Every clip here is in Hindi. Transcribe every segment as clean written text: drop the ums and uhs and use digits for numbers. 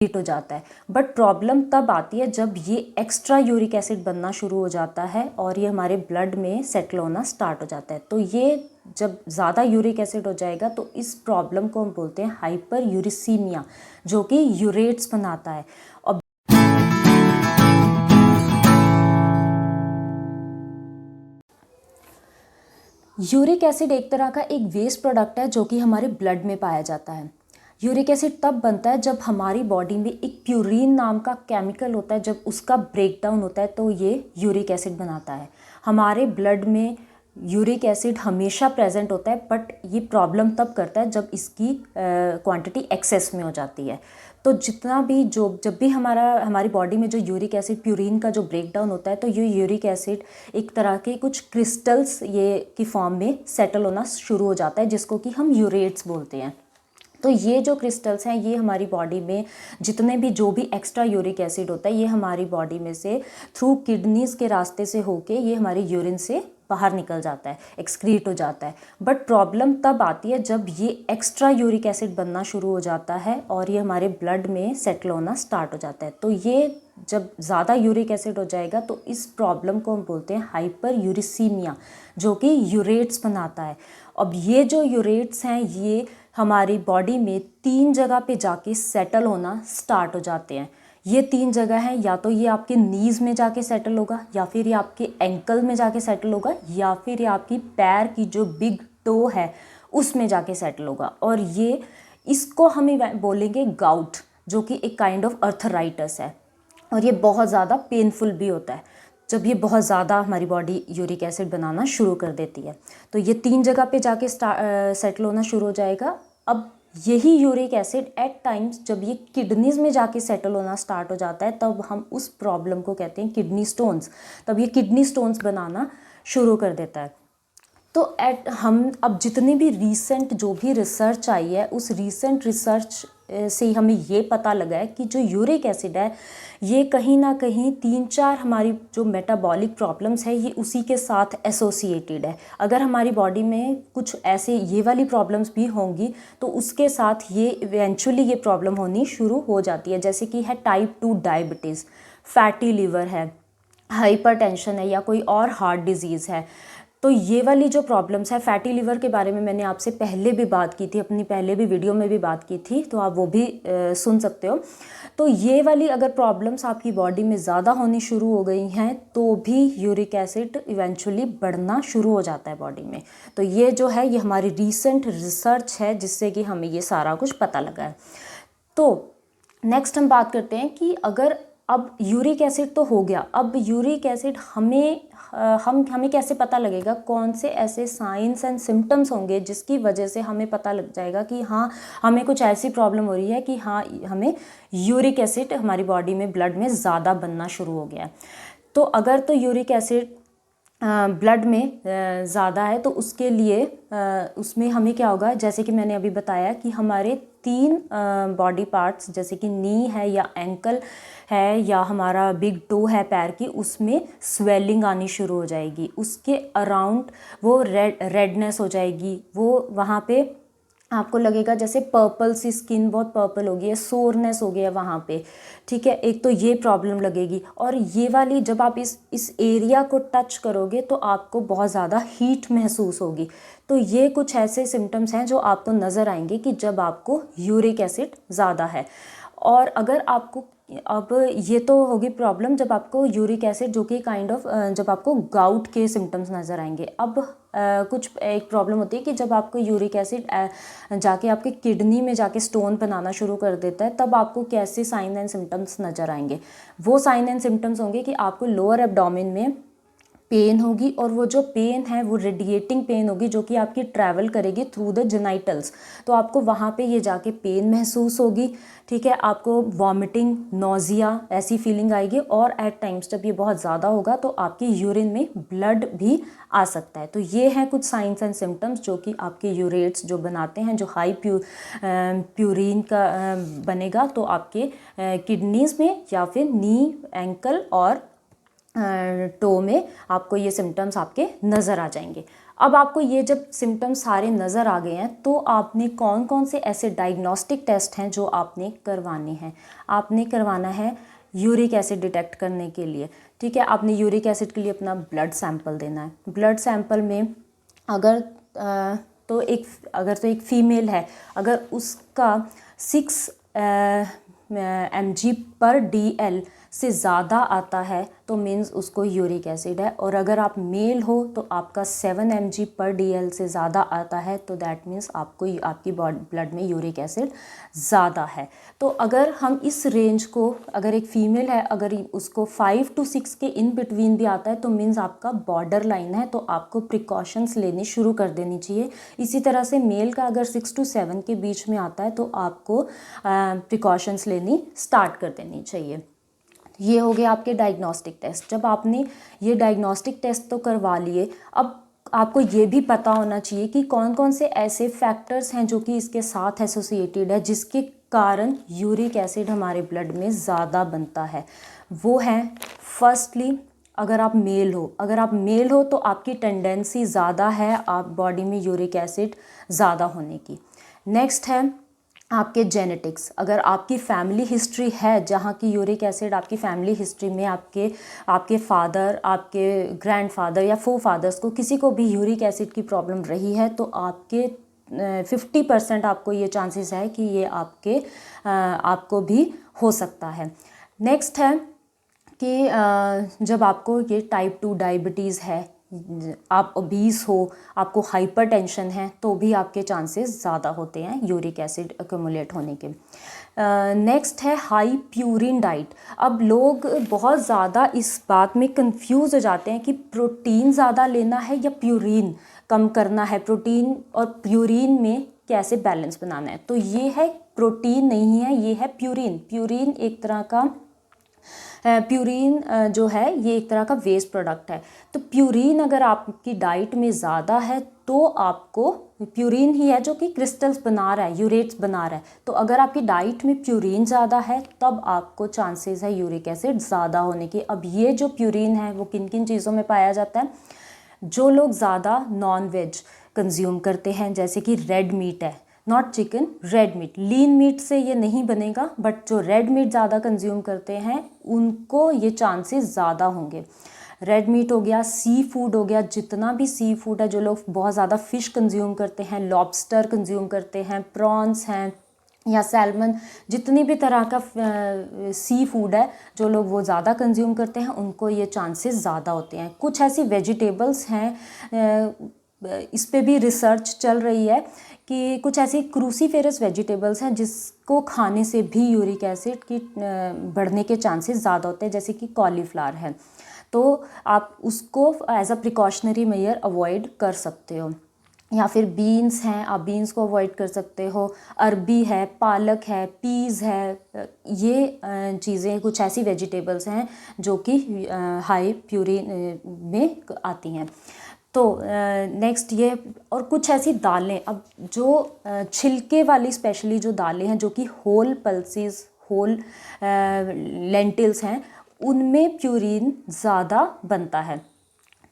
हिट हो जाता है। बट प्रॉब्लम तब आती है जब ये एक्स्ट्रा यूरिक एसिड बनना शुरू हो जाता है और ये हमारे ब्लड में सेटल होना स्टार्ट हो जाता है। तो ये जब ज़्यादा यूरिक एसिड हो जाएगा तो इस प्रॉब्लम को हम बोलते हैं हाइपर यूरिसीमिया, जो कि यूरेट्स बनाता है। और यूरिक एसिड एक तरह का एक वेस्ट प्रोडक्ट है जो कि हमारे ब्लड में पाया जाता है। यूरिक एसिड तब बनता है जब हमारी बॉडी में एक प्यूरिन नाम का केमिकल होता है, जब उसका ब्रेकडाउन होता है तो ये यूरिक एसिड बनाता है। हमारे ब्लड में यूरिक एसिड हमेशा प्रेजेंट होता है, बट ये प्रॉब्लम तब करता है जब इसकी क्वांटिटी एक्सेस में हो जाती है। तो जितना भी जब भी हमारी बॉडी में जो यूरिक एसिड प्यूरिन का जो ब्रेकडाउन होता है तो ये यूरिक एसिड एक तरह के कुछ क्रिस्टल्स ये की फॉर्म में सेटल होना शुरू हो जाता है, जिसको कि हम यूरेट्स बोलते हैं। तो ये जो क्रिस्टल्स हैं ये हमारी बॉडी में जितने भी जो भी एक्स्ट्रा यूरिक एसिड होता है ये हमारी बॉडी में से थ्रू किडनीज़ के रास्ते से होके ये हमारी यूरिन से बाहर निकल जाता है, एक्सक्रीट हो जाता है। बट प्रॉब्लम तब आती है जब ये एक्स्ट्रा यूरिक एसिड बनना शुरू हो जाता है और ये हमारे ब्लड में सेटल होना स्टार्ट हो जाता है। तो ये जब ज़्यादा यूरिक एसिड हो जाएगा तो इस प्रॉब्लम को हम बोलते हैं हाइपर यूरिसीमिया, जो कि यूरेट्स बनाता है। अब ये जो यूरेट्स हैं ये हमारी बॉडी में 3 जगह पे जाके सेटल होना स्टार्ट हो जाते हैं। ये 3 जगह हैं, या तो ये आपके नीज़ में जाके सेटल होगा, या फिर ये आपके एंकल में जाके सेटल होगा, या फिर ये आपकी पैर की जो बिग टो है उसमें जाके सेटल होगा। और ये इसको हम बोलेंगे गाउट, जो कि एक काइंड ऑफ अर्थराइटिस है। और ये बहुत ज़्यादा पेनफुल भी होता है जब ये बहुत ज़्यादा हमारी बॉडी यूरिक एसिड बनाना शुरू कर देती है। तो ये 3 जगह पे जाके सेटल होना शुरू हो जाएगा। अब यही यूरिक एसिड एट टाइम्स जब ये किडनीज में जाके सेटल होना स्टार्ट हो जाता है तब हम उस प्रॉब्लम को कहते हैं किडनी स्टोन्स। तब ये किडनी स्टोन्स बनाना शुरू कर देता है। तो हम अब जितनी भी रीसेंट जो भी रिसर्च आई है उस रीसेंट रिसर्च से हमें ये पता लगा है कि जो यूरिक एसिड है ये कहीं ना कहीं 3-4 हमारी जो मेटाबॉलिक प्रॉब्लम्स है ये उसी के साथ एसोसिएटेड है। अगर हमारी बॉडी में कुछ ऐसे ये वाली प्रॉब्लम्स भी होंगी तो उसके साथ ये इवेंचुअली ये प्रॉब्लम होनी शुरू हो जाती है, जैसे कि है टाइप 2 डायबिटीज़, फैटी लिवर है, हाइपरटेंशन है, या कोई और हार्ट डिजीज़ है। तो ये वाली जो प्रॉब्लम्स है, फैटी लिवर के बारे में मैंने आपसे पहले भी बात की थी, अपनी पहले भी वीडियो में भी बात की थी, तो आप वो भी सुन सकते हो। तो ये वाली अगर प्रॉब्लम्स आपकी बॉडी में ज़्यादा होनी शुरू हो गई हैं तो भी यूरिक एसिड इवेंचुअली बढ़ना शुरू हो जाता है बॉडी में। तो ये जो है ये हमारी रीसेंट रिसर्च है जिससे कि हमें ये सारा कुछ पता लगा है। तो नेक्स्ट हम बात करते हैं कि अगर अब यूरिक एसिड तो हो गया, अब यूरिक एसिड हमें कैसे पता लगेगा, कौन से ऐसे साइंस एंड सिम्टम्स होंगे जिसकी वजह से हमें पता लग जाएगा कि हाँ हमें कुछ ऐसी प्रॉब्लम हो रही है कि हाँ हमें यूरिक एसिड हमारी बॉडी में ब्लड में ज़्यादा बनना शुरू हो गया है। तो अगर तो यूरिक एसिड ब्लड में ज़्यादा है तो उसके लिए उसमें हमें क्या होगा, जैसे कि मैंने अभी बताया कि हमारे 3 बॉडी पार्ट्स जैसे कि नी है या एंकल है या हमारा बिग टो है पैर की, उसमें स्वेलिंग आनी शुरू हो जाएगी। उसके अराउंड वो रेडनेस हो जाएगी, वो वहाँ पे आपको लगेगा जैसे पर्पल सी स्किन बहुत पर्पल हो गई है, सोरनेस हो गया वहाँ पे, ठीक है। एक तो ये प्रॉब्लम लगेगी, और ये वाली जब आप इस एरिया को टच करोगे तो आपको बहुत ज़्यादा हीट महसूस होगी। तो ये कुछ ऐसे सिम्टम्स हैं जो आपको नज़र आएंगे कि जब आपको यूरिक एसिड ज़्यादा है। और अगर आपको अब ये तो होगी प्रॉब्लम जब आपको यूरिक एसिड जो कि काइंड ऑफ जब आपको गाउट के सिम्टम्स नज़र आएंगे। अब कुछ एक प्रॉब्लम होती है कि जब आपको यूरिक एसिड जाके आपके किडनी में जाके स्टोन बनाना शुरू कर देता है तब आपको कैसे साइन एंड सिम्टम्स नज़र आएंगे। वो साइन एंड सिम्टम्स होंगे कि आपको लोअर एब्डोमेन में पेन होगी, और वो जो पेन है वो रेडिएटिंग पेन होगी जो कि आपकी ट्रैवल करेगी थ्रू द जेनाइटल्स। तो आपको वहाँ पे ये जाके पेन महसूस होगी, ठीक है। आपको वॉमिटिंग, नोज़िया ऐसी फीलिंग आएगी, और एट टाइम्स जब ये बहुत ज़्यादा होगा तो आपकी यूरिन में ब्लड भी आ सकता है। तो ये हैं कुछ साइंस एंड सिम्टम्स जो कि आपके यूरेट्स जो बनाते हैं, जो हाई प्यूरिन का बनेगा तो आपके किडनीज़ में या फिर नी, एंकल और टो में आपको ये सिम्टम्स आपके नज़र आ जाएंगे। अब आपको ये जब सिम्टम्स सारे नज़र आ गए हैं तो आपने कौन कौन से ऐसे डायग्नोस्टिक टेस्ट हैं जो आपने करवाने हैं। आपने करवाना है यूरिक एसिड डिटेक्ट करने के लिए, ठीक है। आपने यूरिक एसिड के लिए अपना ब्लड सैंपल देना है। ब्लड सैंपल में अगर तो एक फीमेल है, अगर उसका 6 mg/dl से ज़्यादा आता है तो मीन्स उसको यूरिक एसिड है, और अगर आप मेल हो तो आपका 7 mg/dl से ज़्यादा आता है तो दैट मीन्स आपको आपकी ब्लड में यूरिक एसिड ज़्यादा है। तो अगर हम इस रेंज को, अगर एक फ़ीमेल है अगर उसको 5 to 6 के इन बिटवीन भी आता है तो मीन्स आपका बॉर्डर लाइन है, तो आपको प्रिकॉशंस लेनी शुरू कर देनी चाहिए। इसी तरह से मेल का अगर 6 to 7 के बीच में आता है तो आपको प्रिकॉशंस लेनी स्टार्ट कर देनी चाहिए। ये हो गया आपके डायग्नोस्टिक टेस्ट। जब आपने ये डायग्नोस्टिक टेस्ट तो करवा लिए, अब आपको ये भी पता होना चाहिए कि कौन कौन से ऐसे फैक्टर्स हैं जो कि इसके साथ एसोसिएटेड है जिसके कारण यूरिक एसिड हमारे ब्लड में ज़्यादा बनता है। वो है फर्स्टली, अगर आप मेल हो तो आपकी टेंडेंसी ज़्यादा है आप बॉडी में यूरिक एसिड ज़्यादा होने की। नेक्स्ट है आपके जेनेटिक्स। अगर आपकी फैमिली हिस्ट्री है जहाँ की यूरिक एसिड आपकी फैमिली हिस्ट्री में आपके फादर, आपके ग्रैंडफादर या फोरफादर्स को किसी को भी यूरिक एसिड की प्रॉब्लम रही है तो आपके 50% आपको ये चांसेस है कि ये आपको भी हो सकता है। नेक्स्ट है कि जब आपको ये टाइप 2 डायबिटीज़ है, आप ओबीस हो, आपको हाइपरटेंशन है तो भी आपके चांसेस ज़्यादा होते हैं यूरिक एसिड एक्यूमुलेट होने के। नेक्स्ट है हाई प्यूरिन डाइट। अब लोग बहुत ज़्यादा इस बात में कंफ्यूज हो जाते हैं कि प्रोटीन ज़्यादा लेना है या प्यूरिन कम करना है, प्रोटीन और प्यूरिन में कैसे बैलेंस बनाना है। तो ये है प्रोटीन नहीं है, ये है प्यूरिन। प्यूरिन एक तरह का जो है ये एक तरह का वेस्ट प्रोडक्ट है। तो प्यूरिन अगर आपकी डाइट में ज़्यादा है तो आपको प्यूरिन ही है जो कि क्रिस्टल्स बना रहा है, यूरेट्स बना रहा है। तो अगर आपकी डाइट में प्यूरिन ज़्यादा है तब आपको चांसेस है यूरिक एसिड ज़्यादा होने की। अब ये जो प्यूरिन है वो किन किन चीज़ों में पाया जाता है। जो लोग ज़्यादा नॉन वेज कंज्यूम करते हैं जैसे कि रेड मीट है, not chicken, red meat. Lean meat से ये नहीं बनेगा, बट जो रेड मीट ज़्यादा कंज्यूम करते हैं उनको ये चांसेस ज़्यादा होंगे। रेड मीट हो गया, सी फूड हो गया, जितना भी सी फूड है, जो लोग बहुत ज़्यादा फ़िश कंज्यूम करते हैं, लॉबस्टर कंज्यूम करते हैं, प्रॉन्स हैं या सैल्मन, जितनी भी तरह का सी फूड है जो लोग वो ज़्यादा कंज्यूम करते हैं उनको ये चांसेस ज़्यादा होते हैं। कुछ ऐसी वेजिटेबल्स हैं, इस पे भी रिसर्च चल रही है कि कुछ ऐसी क्रूसीफेरस वेजिटेबल्स हैं जिसको खाने से भी यूरिक एसिड की बढ़ने के चांसेस ज़्यादा होते हैं, जैसे कि कॉलीफ्लावर है। तो आप उसको as a precautionary measure avoid कर सकते हो। या फिर बीन्स हैं, आप बीन्स को अवॉइड कर सकते हो। अरबी है, पालक है, पीज़ है, ये चीज़ें कुछ ऐसी वेजिटेबल्स हैं जो कि हाई प्यूरिन में आती हैं। तो नेक्स्ट ये, और कुछ ऐसी दालें, अब जो छिलके वाली स्पेशली जो दालें हैं जो कि होल पल्सेस, होल लेंटिल्स हैं, उनमें प्यूरिन ज़्यादा बनता है।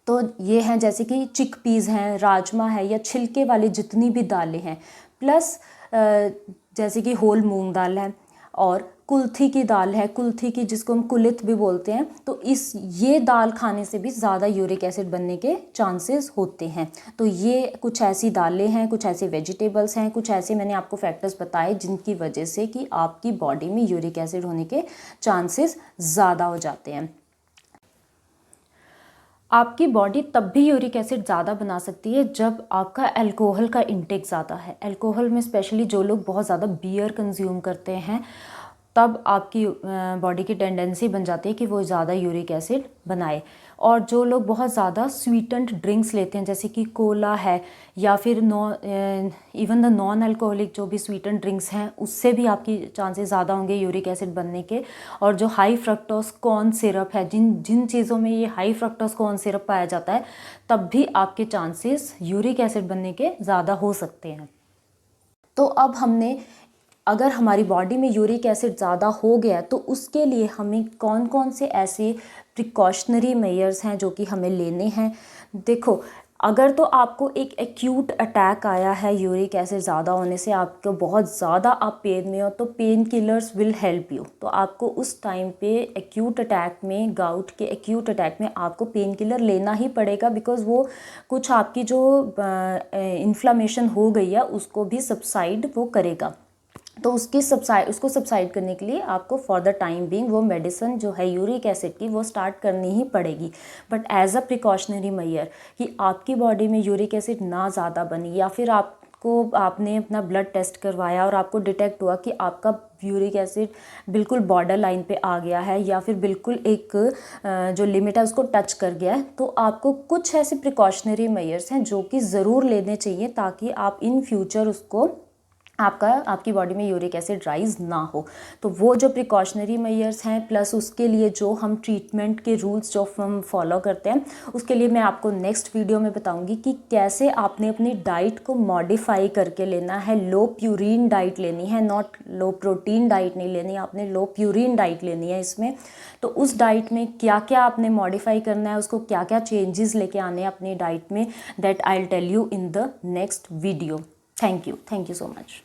तो ये हैं जैसे कि चिकपीज़ हैं, राजमा है, या छिलके वाली जितनी भी दालें हैं, प्लस जैसे कि होल मूंग दाल है और कुल्थी की दाल है, कुल्थी की जिसको हम कुलिथ भी बोलते हैं। तो ये दाल खाने से भी ज़्यादा यूरिक एसिड बनने के चांसेस होते हैं। तो ये कुछ ऐसी दालें हैं, कुछ ऐसे वेजिटेबल्स हैं, कुछ ऐसे मैंने आपको फैक्टर्स बताए जिनकी वजह से कि आपकी बॉडी में यूरिक एसिड होने के चांसेस ज़्यादा हो जाते हैं। आपकी बॉडी तब भी यूरिक एसिड ज़्यादा बना सकती है जब आपका अल्कोहल का इंटेक ज़्यादा है। अल्कोहल में स्पेशली जो लोग बहुत ज़्यादा बियर कंज्यूम करते हैं तब आपकी बॉडी की टेंडेंसी बन जाती है कि वो ज़्यादा यूरिक एसिड बनाए। और जो लोग बहुत ज़्यादा स्वीटेंड ड्रिंक्स लेते हैं जैसे कि कोला है या फिर इवन द नॉन अल्कोहलिक जो भी स्वीटेंड ड्रिंक्स हैं, उससे भी आपकी चांसेस ज़्यादा होंगे यूरिक एसिड बनने के। और जो हाई फ्रक्टोज कॉर्न सिरप है, जिन चीज़ों में ये हाई फ्रक्टोज कॉर्न सिरप पाया जाता है, तब भी आपके चांसेस यूरिक एसिड बनने के ज़्यादा हो सकते हैं। तो अब हमने, अगर हमारी बॉडी में यूरिक एसिड ज़्यादा हो गया तो उसके लिए हमें कौन कौन से ऐसे प्रिकॉशनरी मेजर्स हैं जो कि हमें लेने हैं। देखो, अगर तो आपको एक एक्यूट अटैक आया है यूरिक एसिड ज़्यादा होने से, आपको बहुत ज़्यादा आप पेन में हो, तो pain killers will help you. तो आपको उस टाइम पे एक्यूट अटैक में, गाउट के एक्यूट अटैक में आपको पेन किलर लेना ही पड़ेगा, बिकॉज़ वो कुछ आपकी जो इन्फ्लामेशन हो गई है उसको भी सबसाइड वो करेगा। तो उसको सबसाइड करने के लिए आपको फॉर द टाइम बीइंग वो मेडिसिन जो है यूरिक एसिड की वो स्टार्ट करनी ही पड़ेगी। But as a precautionary measure कि आपकी बॉडी में यूरिक एसिड ना ज़्यादा बनी, या फिर आपने अपना ब्लड टेस्ट करवाया और आपको डिटेक्ट हुआ कि आपका यूरिक एसिड बिल्कुल बॉर्डर लाइन पे आ गया है, या फिर बिल्कुल एक जो लिमिट है उसको टच कर गया है, तो आपको कुछ ऐसे प्रिकॉशनरी मेजर्स हैं जो कि ज़रूर लेने चाहिए, ताकि आप इन फ्यूचर उसको आपकी बॉडी में यूरिक एसिड राइज ना हो। तो वो जो प्रिकॉशनरी मेजर्स हैं, प्लस उसके लिए जो हम ट्रीटमेंट के रूल्स जो हम फॉलो करते हैं, उसके लिए मैं आपको नेक्स्ट वीडियो में बताऊंगी कि कैसे आपने अपनी डाइट को मॉडिफाई करके लेना है। लो प्यूरिन डाइट लेनी है, नॉट लो प्रोटीन डाइट नहीं लेनी, आपने लो प्यूरिन डाइट लेनी है इसमें। तो उस डाइट में क्या क्या आपने मॉडिफाई करना है, उसको क्या क्या चेंजेस लेके आने हैं अपनी डाइट में, that I will tell you in the next video. Thank you so much.